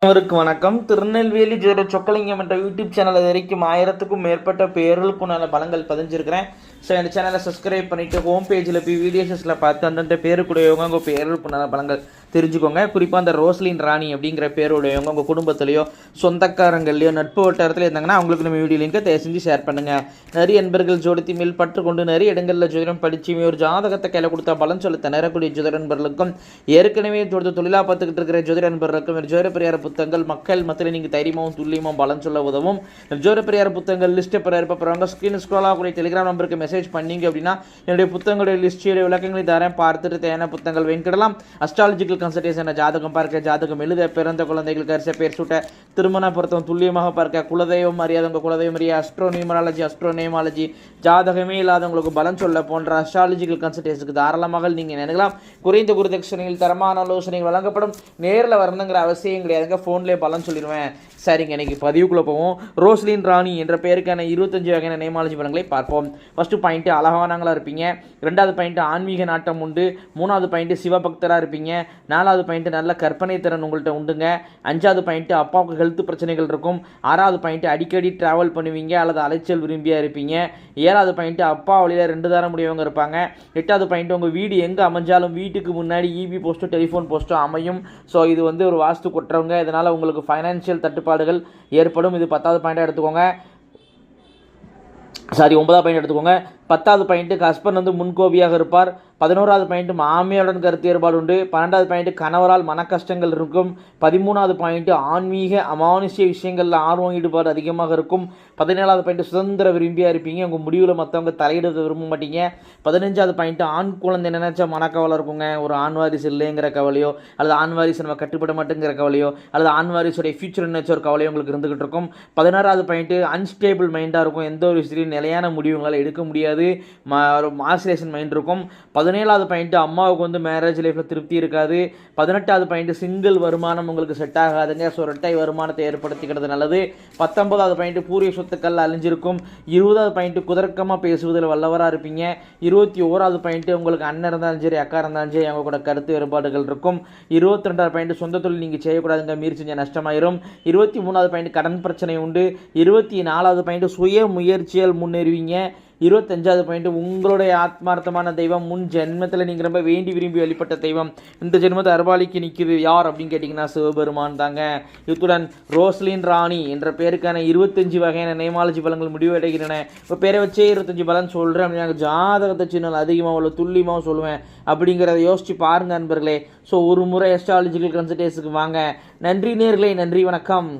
அனைவருக்கும் வணக்கம். திருநெல்வேலி ஜோதிட சொக்கலிங்கம் என்ற யூடியூப் சேனல் வரைக்கும் 1000க்கும் மேற்பட்ட பேர்களுக்குண்டான பலங்கள் பதிஞ்சிருக்கிறேன். ஸோ இந்த சேனலை சப்ஸ்கிரைப் பண்ணிவிட்டு ஹோம் பேஜில் போய் வீடியோஸில் பார்த்து அந்தந்த பேருக்குடையவங்க உங்கள் பேர்களுக்குண்டான பலங்கள் தெரிஞ்சுக்கோங்க. குறிப்பாக அந்த ரோஸ்லின் ராணி அப்படிங்கிற பேருடையவங்க உங்கள் குடும்பத்திலையோ சொந்தக்காரங்கள்லையோ நட்பு வட்டாரத்தில் இருந்தாங்கன்னா அவங்களுக்கு நம்ம வீடியோ லிங்கை தயவு செஞ்சு ஷேர் பண்ணுங்கள். நிறைய நண்பர்கள் ஜோதிடத்தின் மேல் பற்றுக்கொண்டு நிறைய இடங்களில் ஜோதிடம் படித்து ஒரு ஜாதகத்தை கையில் கொடுத்தா பலன் சொல்ல திணறக்கூடிய ஜோதிட நண்பர்களுக்கும் ஏற்கனவே தொழிலாக பார்த்துக்கிட்டு இருக்கிற ஜோதிட நண்பர்களுக்கும் ஜோதிட பெரியார் புத்தகங்கள் மக்கள் மத்தியில் நீங்கள் தைரியமாகவும் துல்லியமாக பலன் சொல்ல உதவும். ஜோதிட பெரியார் புத்தகங்கள் லிஸ்ட்டை பெறப்போகிறவங்க ஸ்க்ரீன் ஸ்க்ரோல் ஆகக்கூடிய டெலிகிராம் நம்பருக்கு மெசேஜ் பண்ணிங்க அப்படின்னா என்னுடைய புத்தகங்களுடைய லிஸ்டியோட விளக்கங்களை தரேன். பார்த்துட்டு தேவையான புத்தகங்கள் வேண்டிடலாம். அஸ்ட்ராலஜிக்கல் கன்சல்டேஷன், ஜாதகம் பார்க்க, ஜாதகம் எழுத, பிறந்த குழந்தைகளுக்கு அரிசை பேர் சூட்ட, திருமண பொருத்தம் துல்லியமாக பார்க்க, குலதெய்வம் அறியாதவங்க குலதெய்வம் அறிய, அஸ்ட்ரோனியூமராலஜி ஜாதகமே இல்லாதவங்களுக்கு பலன் சொல்ல போன்ற அஸ்ட்ராலஜிக்கல் கன்சல்டேஷனுக்கு தாராளமாக நீங்கள் நினைக்கலாம். குறைந்த குருதட்சணையில் தரமான ஆலோசனைகள் வழங்கப்படும். நேரில் வரணுங்கிற அவசியம் கிடையாதுங்க, ஃபோன்லேயே பலன் சொல்லிடுவேன். சரிங்க, இன்னைக்கு பதிவுக்குள்ளே போவோம். ரோஸ்லின் ராணி என்ற பெயருக்கான 25 வகையான நேமாலஜி பலன்களை பார்ப்போம். ஃபஸ்ட்டு பாயிண்ட்டு அழகானவங்களாக இருப்பீங்க. 2வது பாயிண்ட்டு ஆன்மீக நாட்டம் உண்டு. 3வது பாயிண்ட்டு சிவபக்தராக இருப்பீங்க. 4வது பாயிண்ட்டு நல்ல கற்பனை திறன் உங்கள்கிட்ட உண்டுங்க. 5வது பாயிண்ட்டு அப்பாவுக்கு ஹெல்த் பிரச்சனைகள் இருக்கும். 6வது பாயிண்ட்டு அடிக்கடி ட்ராவல் பண்ணுவீங்க அல்லது அலைச்சல் விரும்பியாக இருப்பீங்க. 7வது பாயிண்ட்டு அப்பா வழியில் 2 தாரம் முடியவங்க இருப்பாங்க. 8வது பாயிண்ட்டு உங்கள் வீடு எங்கே அமைஞ்சாலும் வீட்டுக்கு முன்னாடி இபி போஸ்ட்டோ டெலிஃபோன் போஸ்ட்டோ அமையும். ஸோ இது ஒரு வாஸ்து கொட்டுறவங்க, இதனால் உங்களுக்கு ஃபைனான்ஷியல் தட்டுப்பாடுகள் ஏற்படும். இது 10வது பாயிண்டாக எடுத்துக்கோங்க. 9வது பாயிண்ட் எடுத்துக்கோங்க. 10வது பாயிண்ட்டு ஹஸ்பண்ட் முன்கோபியாக இருப்பார். 11வது பாயிண்ட்டு மாமியாருடன் கருத்து ஏற்பாடு உண்டு. 12வது பாயிண்ட்டு கணவரால் மன கஷ்டங்கள் இருக்கும். 13வது பாயிண்ட்டு ஆன்மீக அமானுஷ்ய விஷயங்களில் ஆர்வம் ஈடுபாடு அதிகமாக இருக்கும். 17வது பாயிண்ட்டு சுதந்திர விரும்பியாக இருப்பீங்க. உங்கள் முடிவில் மற்றவங்க தலையிட விரும்ப மாட்டீங்க. 15வது பாயிண்ட்டு ஆண் குழந்தை நினைச்சா மனக்கவலை இருக்குங்க. ஒரு ஆண் வாரிசு இல்லைங்கிற கவலையோ அல்லது ஆண் வாரிசு நம்ம கட்டுப்பட மாட்டேங்கிற கவலையோ அல்லது ஆண் வாரிசுடைய ஃபியூச்சர் நினைச்ச ஒரு கவலையோ உங்களுக்கு இருந்துகிட்டு இருக்கும். 16வது பாயிண்ட்டு அன்ஸ்டேபிள் மைண்டாக இருக்கும். எந்த ஒரு விஷயத்தையும் நிலையான முடிவுகளை எடுக்க முடியாது. ஆசிலேஷன் மைண்ட் இருக்கும். 17வது பாயிண்ட்டு அம்மாவுக்கு மேரேஜ் லைஃப்பில் திருப்தி இருக்காது. 18வது பாயிண்ட்டு சிங்கிள் வருமானம் உங்களுக்கு செட் ஆகாதுங்க. ஸோ இரட்டை வருமானத்தை ஏற்படுத்திக்கிறது நல்லது. 19வது பாயிண்ட்டு பூர்வீக சொத்துக்கள் அழிஞ்சிருக்கும். 20வது பாயிண்ட்டு குதர்க்கமாக பேசுவதில் வல்லவராக இருப்பீங்க. 21வது பாயிண்ட்டு உங்களுக்கு அண்ணன் இருந்தாலும் சரி அக்கா இருந்தாலும் சரி அவங்க கூட கருத்து வேறுபாடுகள் இருக்கும். 22வது பாயிண்ட்டு சொந்த தொழில் நீங்கள் செய்யக்கூடாதுங்க, மீறி செஞ்ச நஷ்டமாயிரும். 23வது பாயிண்ட்டு கடன் பிரச்சனை உண்டு. 24வது பாயிண்ட்டு சுய முயற்சியால் முன்னேறுவீங்க. 25வது பாயிண்ட் உங்களுடைய ஆத்மார்த்தமான தெய்வம் முன் ஜென்மத்தில் நீங்கள் ரொம்ப வேண்டி விரும்பி வழிபட்ட தெய்வம் இந்த ஜென்மத்தை அருபாலிக்கு நிற்குது யார் அப்படின்னு கேட்டிங்கன்னா சிவபெருமான் தாங்க. இத்துடன் ரோஸ்லின் ராணி என்ற பேருக்கான 25 வகையான நேமாலஜி பலன்கள் முடிவடைகின்றன. இப்போ பேரை வச்சே 25 பலன் சொல்கிறேன் அப்படின்னா ஜாதகத்தை சின்ன அதிகமாக உள்ள துல்லியமாக சொல்லுவேன் அப்படிங்கிறத யோசிச்சு பாருங்க நண்பர்களே. ஸோ ஒரு முறை அஸ்ட்ராலஜிக்கல் கன்சல்டேஷனுக்கு வாங்க. நன்றி நேயர்களே, நன்றி, வணக்கம்.